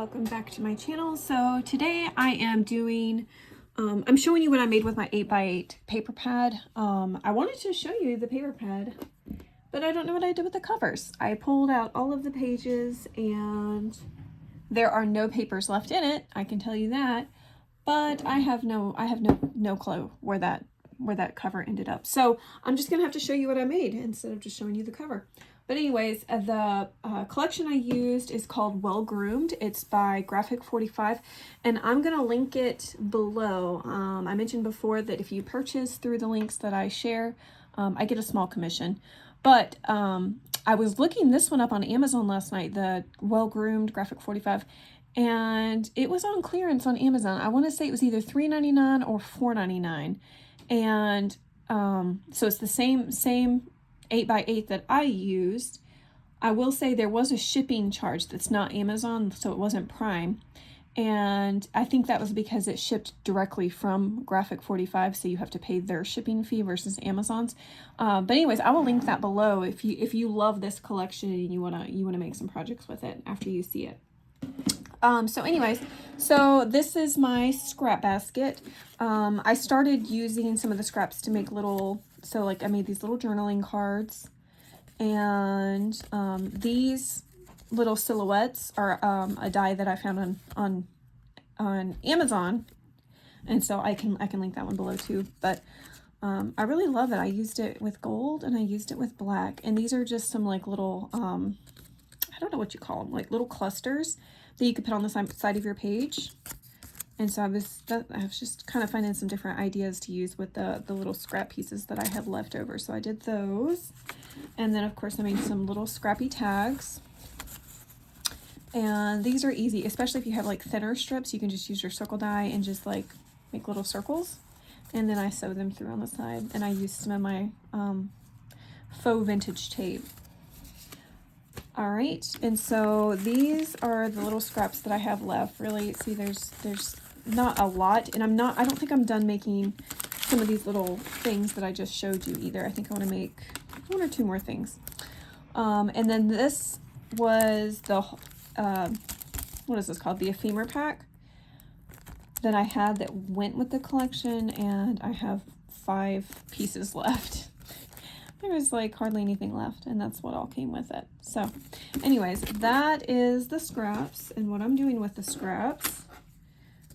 welcome back to my channel. So today I am doing, I'm showing you what I made with my 8x8 paper pad. I wanted to show you the paper pad, but I don't know what I did with the covers. I pulled out all of the pages and there are no papers left in it, I can tell you that, but I have no clue where that cover ended up. So I'm just gonna have to show you what I made instead of just showing you the cover. But anyways, the collection I used is called Well Groomed. It's by Graphic 45, and I'm going to link it below. I mentioned before that if you purchase through the links that I share, I get a small commission. But I was looking this one up on Amazon last night, the Well Groomed Graphic 45, and it was on clearance on Amazon. I want to say it was either $3.99 or $4.99. And so it's the same 8x8 that I used. I will say there was a shipping charge that's not Amazon, so it wasn't Prime. And I think that was because it shipped directly from Graphic 45, so you have to pay their shipping fee versus Amazon's. But anyways, I will link that below if you love this collection and you wanna make some projects with it after you see it. So anyways, so this is my scrap basket. I started using some of the scraps to make so like I made these little journaling cards, and these little silhouettes are a die that I found on Amazon, and so I can link that one below too. But I really love it. I used it with gold and I used it with black, and these are just some like little I don't know what you call them, like little clusters that you could put on the side of your page. And so I was just kind of finding some different ideas to use with the little scrap pieces that I have left over. So I did those. And then of course I made some little scrappy tags. And these are easy, especially if you have like thinner strips. You can just use your circle die and just like make little circles. And then I sew them through on the side. And I used some of my faux vintage tape. All right, and so these are the little scraps that I have left. Really, see, there's not a lot, and I don't think I'm done making some of these little things that I just showed you either. I think I want to make one or two more things. And then this was the what is this called? The ephemera pack that I had that went with the collection, and I have 5 pieces left. There was like hardly anything left, and that's what all came with it. So anyways, that is the scraps and what I'm doing with the scraps.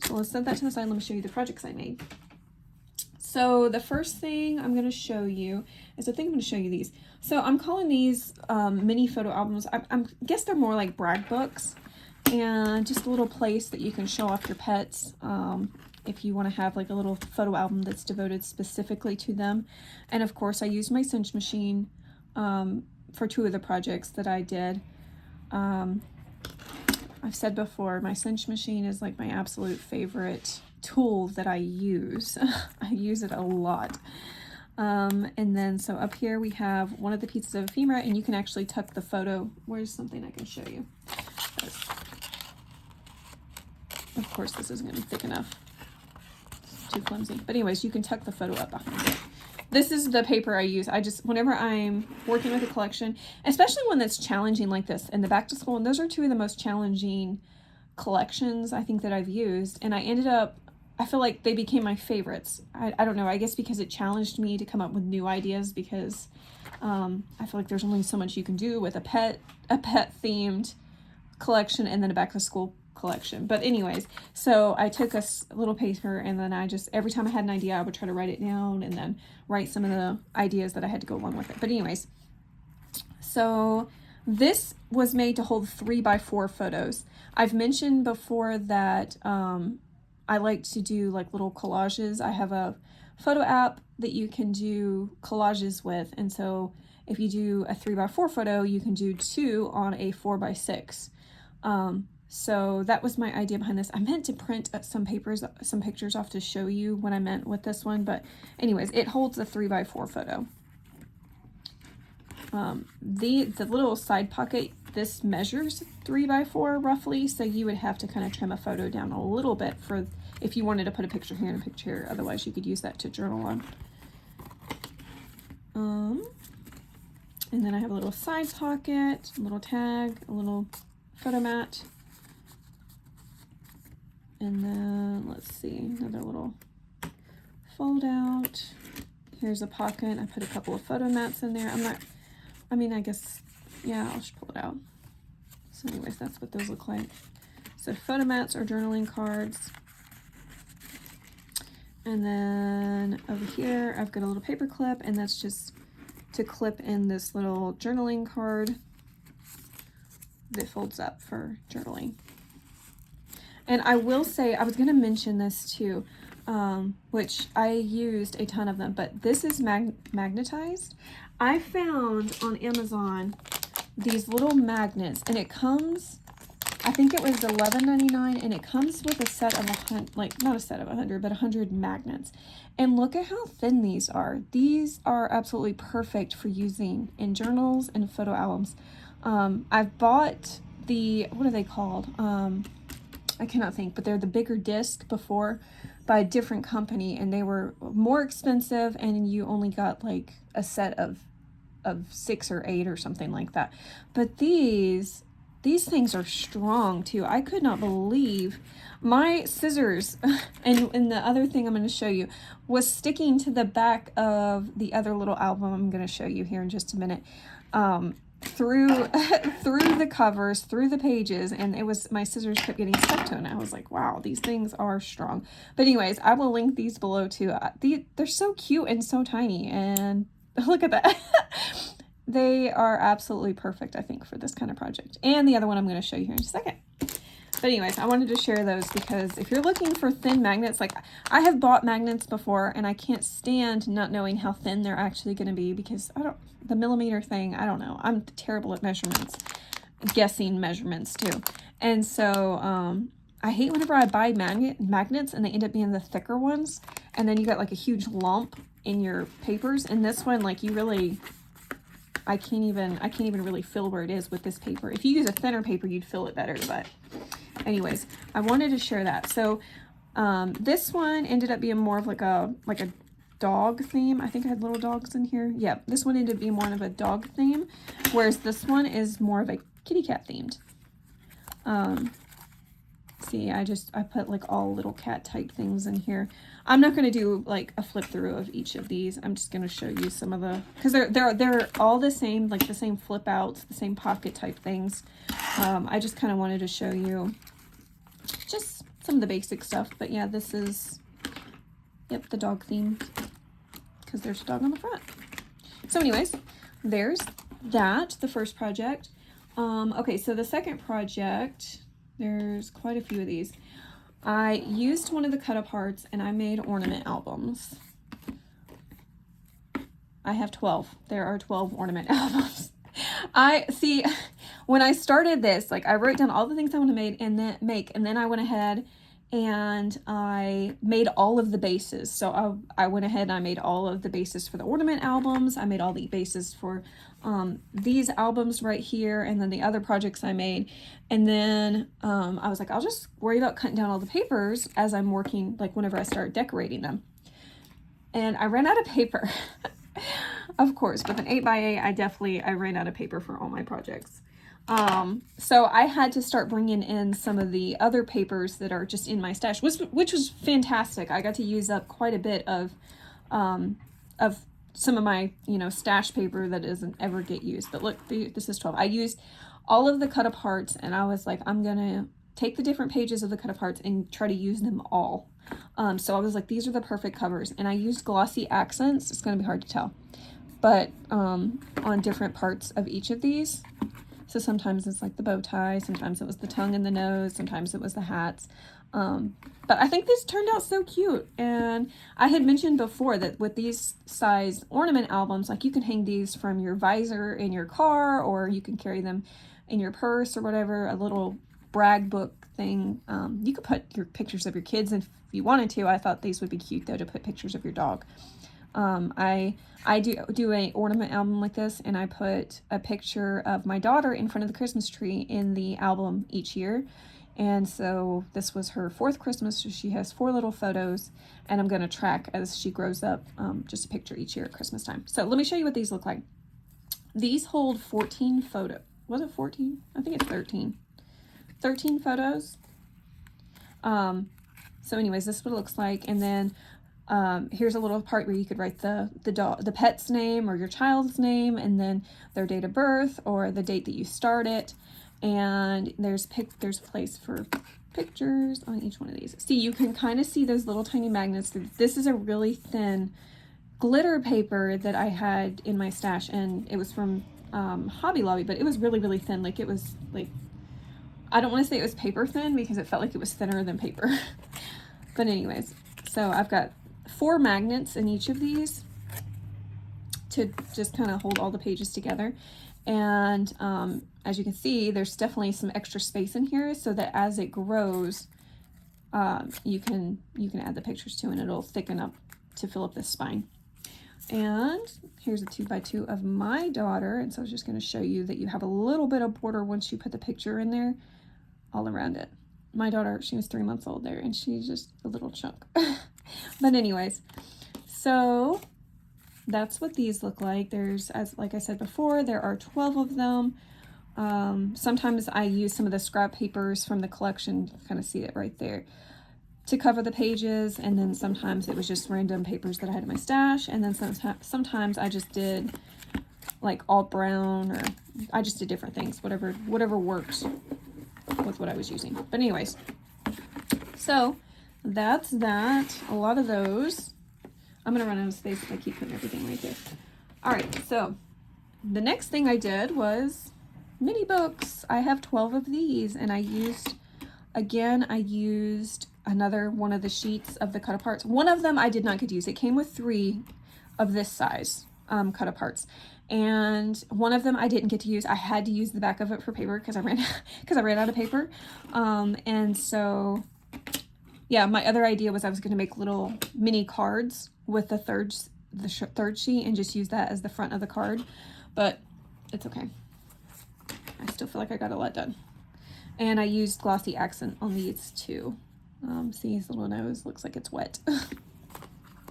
So let's set that to the side. Let me show you the projects I made. So the first thing I'm going to show you is, I think I'm going to show you these. So I'm calling these mini photo albums. I guess they're more like brag books, and just a little place that you can show off your pets. If you want to have like a little photo album that's devoted specifically to them. And of course I used my cinch machine for 2 of the projects that I did. I've said before, my cinch machine is like my absolute favorite tool that I use. I use it a lot. And then so up here we have one of the pieces of ephemera, and you can actually tuck the photo. Where's something I can show you? Of course this isn't going to be thick enough. Too clumsy. But anyways, you can tuck the photo up behind it. This is the paper I use. Whenever I'm working with a collection, especially one that's challenging like this, and the back to school, and those are 2 of the most challenging collections I think that I've used. And I feel like they became my favorites. I don't know, I guess because it challenged me to come up with new ideas, because I feel like there's only so much you can do with a pet themed collection and then a back to school collection. But anyways, so I took a little paper, and then every time I had an idea, I would try to write it down and then write some of the ideas that I had to go along with it. But anyways, so this was made to hold 3x4 photos. I've mentioned before that I like to do like little collages. I have a photo app that you can do collages with, and so if you do a 3x4 photo, you can do 2 on a 4x6. So that was my idea behind this. I meant to print some pictures off to show you what I meant with this one, but anyways, it holds a 3x4 photo. The little side pocket, this measures 3x4 roughly, so you would have to kind of trim a photo down a little bit for if you wanted to put a picture here and a picture here. Otherwise, you could use that to journal on. And then I have a little side pocket, a little tag, a little photo mat. And then let's see, another little fold out. Here's a pocket. I put a couple of photo mats in there. I guess, yeah, I'll just pull it out. So anyways, that's what those look like. So photo mats or journaling cards. And then over here, I've got a little paper clip, and that's just to clip in this little journaling card that folds up for journaling. And I will say, I was going to mention this too, which I used a ton of them, but this is magnetized. I found on Amazon these little magnets, and it comes, I think it was $11.99, and it comes with a set of 100, like not a set of 100, but 100 magnets. And look at how thin these are. These are absolutely perfect for using in journals and photo albums. I've bought the, what are they called? I cannot think, but they're the bigger disc before by a different company, and they were more expensive, and you only got like a set of 6 or 8 or something like that. But these things are strong too. I could not believe my scissors and the other thing I'm going to show you was sticking to the back of the other little album I'm going to show you here in just a minute. Through the covers, through the pages, and it was, my scissors kept getting stuck to it, and I was like, wow, these things are strong. But anyways, I will link these below too. They're so cute and so tiny, and look at that. They are absolutely perfect, I think, for this kind of project. And the other one I'm going to show you here in a second. But anyways, I wanted to share those because if you're looking for thin magnets, like I have bought magnets before, and I can't stand not knowing how thin they're actually going to be because the millimeter thing, I don't know. I'm terrible at measurements, guessing measurements too. And so I hate whenever I buy magnets and they end up being the thicker ones, and then you got like a huge lump in your papers. And this one, like I can't even really feel where it is with this paper. If you use a thinner paper, you'd feel it better, but anyways, I wanted to share that. So this one ended up being more of like a dog theme. I think I had little dogs in here. Yeah, this one ended up being more of a dog theme, whereas this one is more of a kitty cat themed. See, I put like all little cat type things in here. I'm not going to do like a flip through of each of these. I'm just going to show you some of the, because they're all the same, like the same flip outs, the same pocket type things. I just kind of wanted to show you just some of the basic stuff. But yeah, this is, yep, the dog theme, because there's a dog on the front. So anyways, there's that, the first project. Okay, so the second project, there's quite a few of these. I used one of the cut aparts and I made ornament albums. I have 12. There are 12 ornament albums. I see, when I started this, like I wrote down all the things I want to make, and then I went ahead and I made all of the bases. So I went ahead and I made all of the bases for the ornament albums. I made all the bases for these albums right here, and then the other projects I made. And then I was like, I'll just worry about cutting down all the papers as I'm working, like whenever I start decorating them. And I ran out of paper. Of course, with an 8x8, I ran out of paper for all my projects. So I had to start bringing in some of the other papers that are just in my stash, which was fantastic. I got to use up quite a bit of some of my, stash paper that doesn't ever get used. But look, this is 12. I used all of the cut aparts, and I was like, I'm gonna take the different pages of the cut aparts and try to use them all. So I was like, these are the perfect covers, and I used glossy accents. It's gonna be hard to tell, but on different parts of each of these. So sometimes it's like the bow tie, sometimes it was the tongue and the nose, sometimes it was the hats. But I think this turned out so cute. And I had mentioned before that with these size ornament albums, like you can hang these from your visor in your car, or you can carry them in your purse or whatever, a little brag book thing. You could put your pictures of your kids if you wanted to. I thought these would be cute though, to put pictures of your dog. I do a ornament album like this, and I put a picture of my daughter in front of the Christmas tree in the album each year. And so this was her 4th Christmas, so she has 4 little photos, and I'm going to track as she grows up, just a picture each year at Christmas time. So let me show you what these look like. These hold 14 photos. Was it 14? I think it's 13. 13 photos. So anyways, this is what it looks like. And then here's a little part where you could write the pet's name or your child's name, and then their date of birth or the date that you start it. And there's a place for pictures on each one of these. See, you can kind of see those little tiny magnets. This is a really thin glitter paper that I had in my stash, and it was from Hobby Lobby, but it was really, really thin. Like, it was like, I don't want to say it was paper thin because it felt like it was thinner than paper. But anyways, so I've got 4 magnets in each of these to just kind of hold all the pages together. And as you can see, there's definitely some extra space in here so that as it grows, you can add the pictures to, and it'll thicken up to fill up this spine. And here's a 2x2 of my daughter. And so I was just going to show you that you have a little bit of border once you put the picture in there all around it. My daughter, she was 3 months old there, and she's just a little chunk. But anyways, so that's what these look like. There's, like I said before, there are 12 of them. Sometimes I use some of the scrap papers from the collection, you can kind of see it right there, to cover the pages. And then sometimes it was just random papers that I had in my stash. And then sometimes I just did like all brown, or I just did different things, whatever works with what I was using. But anyways, so that's that. A lot of those. I'm gonna run out of space if I keep putting everything right there. All right, so the next thing I did was mini books. I have 12 of these, and I used another one of the sheets of the cut aparts. One of them I did not get to use. It came with 3 of this size cut aparts, and one of them I didn't get to use. I had to use the back of it for paper because I ran out of paper. And so yeah, my other idea was I was going to make little mini cards with the third sheet and just use that as the front of the card, but it's okay. I still feel like I got a lot done. And I used glossy accent on these too. See, his little nose looks like it's wet.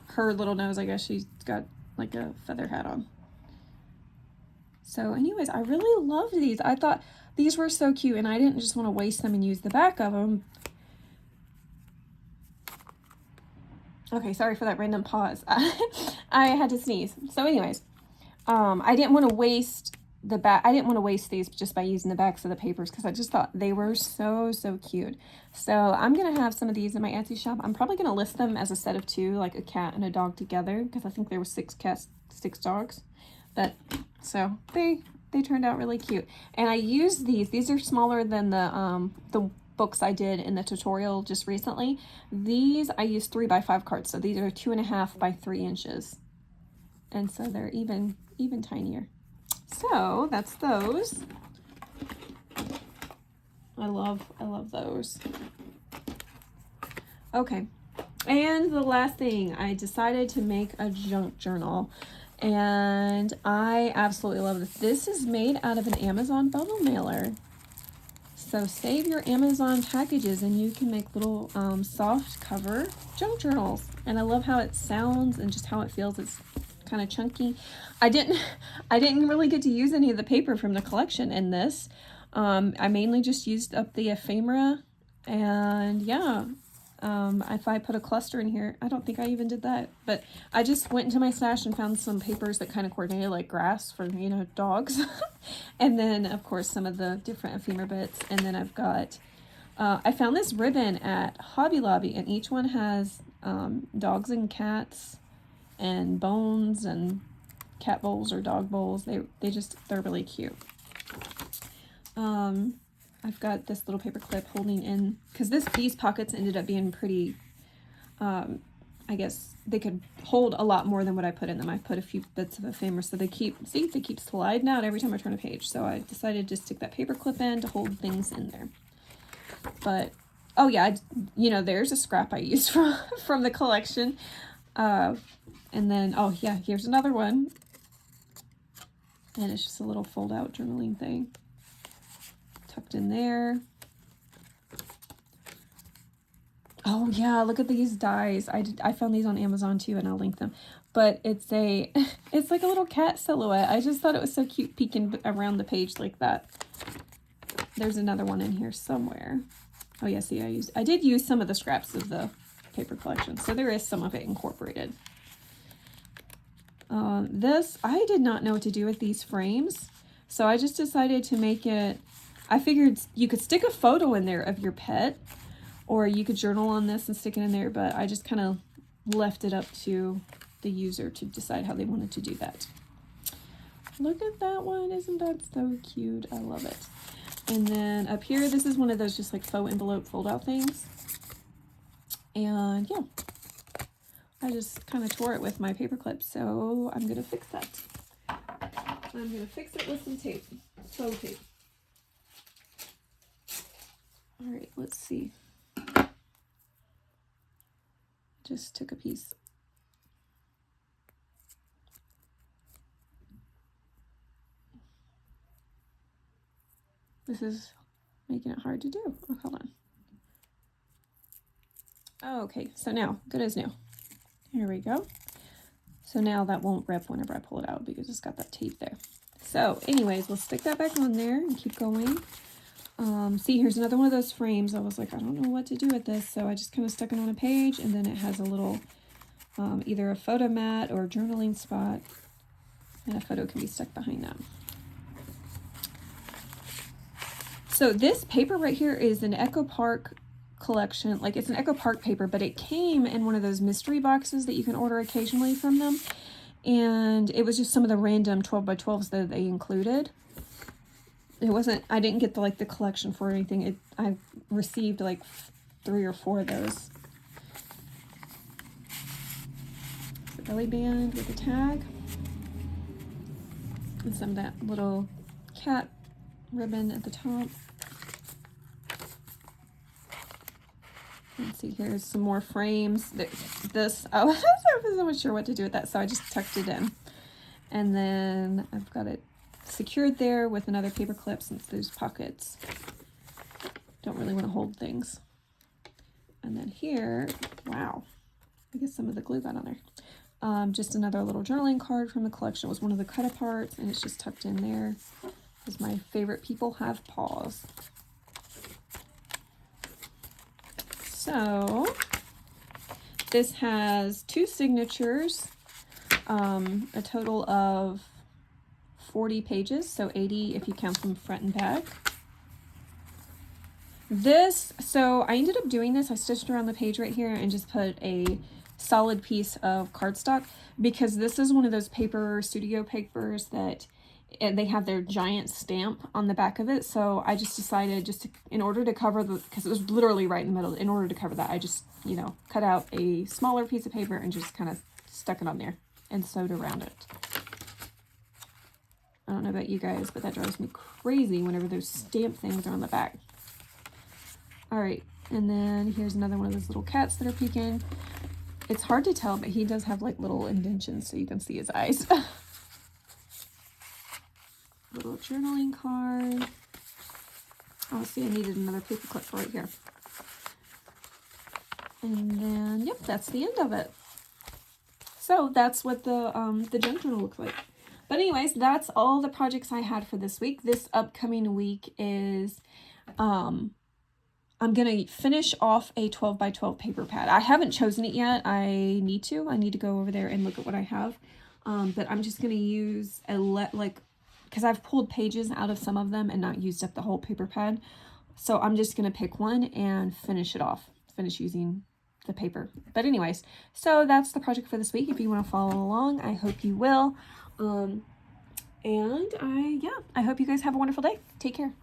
Her little nose, I guess she's got like a feather hat on. So anyways, I really loved these. I thought these were so cute, and I didn't just want to waste them and use the back of them. Okay, sorry for that random pause. I had to sneeze. So anyways, I didn't want to waste the back. I didn't want to waste these just by using the backs of the papers because I just thought they were so cute. So I'm going to have some of these in my Etsy shop. I'm probably going to list them as a set of 2, like a cat and a dog together, because I think there were 6 cats, 6 dogs. But so they turned out really cute. And I used these. These are smaller than the books I did in the tutorial just recently. These I used 3x5 cards, so these are 2.5 by 3 inches, and so they're even tinier. So that's those. I love those. Okay, and the last thing, I decided to make a junk journal, and I absolutely love this. This is made out of an Amazon bubble mailer. So save your Amazon packages and you can make little soft cover junk journals. And I love how it sounds and just how it feels. It's kind of chunky. I didn't really get to use any of the paper from the collection in this. I mainly just used up the ephemera, and yeah, if I put a cluster in here, I don't think I even did that, but I just went into my stash and found some papers that kind of coordinated, like grass for, you know, dogs. And then of course some of the different ephemera bits. And then I've got, I found this ribbon at Hobby Lobby, and each one has dogs and cats and bones and cat bowls or dog bowls. They're really cute. I've got this little paper clip holding in, because these pockets ended up being pretty, I guess they could hold a lot more than what I put in them. I put a few bits of ephemera, so they keep sliding out every time I turn a page. So I decided to stick that paper clip in to hold things in there. But, oh yeah, you know, there's a scrap I used from the collection. And then, oh yeah, here's another one. And it's just a little fold out journaling thing. Tucked in there. Oh yeah, look at these dies. I found these on Amazon too, and I'll link them. But it's like a little cat silhouette. I just thought it was so cute peeking around the page like that. There's another one in here somewhere. Oh yeah, see, I did use some of the scraps of the paper collection, so there is some of it incorporated. This, I did not know what to do with these frames, so I just decided to make it, I figured you could stick a photo in there of your pet, or you could journal on this and stick it in there, but I just kind of left it up to the user to decide how they wanted to do that. Look at that one, isn't that so cute? I love it. And then up here, this is one of those just like faux envelope fold out things. And yeah, I just kind of tore it with my paper clip, so I'm gonna fix that. I'm gonna fix it with some tape, faux tape. All right, let's see. Just took a piece. This is making it hard to do. Oh, hold on. Oh, okay, so now, good as new. Here we go. So now that won't rip whenever I pull it out because it's got that tape there. So anyways, we'll stick that back on there and keep going. See, here's another one of those frames. I was like, I don't know what to do with this. So I just kind of stuck it on a page, and then it has a little, either a photo mat or a journaling spot, and a photo can be stuck behind that. So this paper right here is an Echo Park collection. Like, it's an Echo Park paper, but it came in one of those mystery boxes that you can order occasionally from them. And it was just some of the random 12 by 12s that they included. It wasn't, I didn't get the, like, the collection for anything. I received like 3 or 4 of those. The belly band with a tag. And some of that little cat ribbon at the top. Let's see, here's some more frames. This, oh, I wasn't sure what to do with that, so I just tucked it in. And then I've got it secured there with another paper clip since those pockets don't really want to hold things. And then here, wow, I guess some of the glue got on there. Just another little journaling card from the collection. It was one of the cut aparts, and it's just tucked in there because my favorite people have paws. So this has 2 signatures, a total of 40 pages, so 80 if you count them front and back. This, so I ended up doing this, I stitched around the page right here and just put a solid piece of cardstock because this is one of those paper, studio papers that they have their giant stamp on the back of it. So I just decided just to, in order to cover the, because it was literally right in the middle, in order to cover that, I just, you know, cut out a smaller piece of paper and just kind of stuck it on there and sewed around it. I don't know about you guys, but that drives me crazy whenever those stamp things are on the back. All right, and then here's another one of those little cats that are peeking. It's hard to tell, but he does have like little indentions so you can see his eyes. Little journaling card. Oh, see, I needed another paper clip right here. And then, yep, that's the end of it. So that's what the junk journal looks like. But anyways, that's all the projects I had for this week. This upcoming week is, I'm going to finish off a 12 by 12 paper pad. I haven't chosen it yet. I need to go over there and look at what I have. But I'm just going to use because I've pulled pages out of some of them and not used up the whole paper pad. So I'm just going to pick one and finish it off, finish using the paper. But anyways, so that's the project for this week. If you want to follow along, I hope you will. And I hope you guys have a wonderful day. Take care.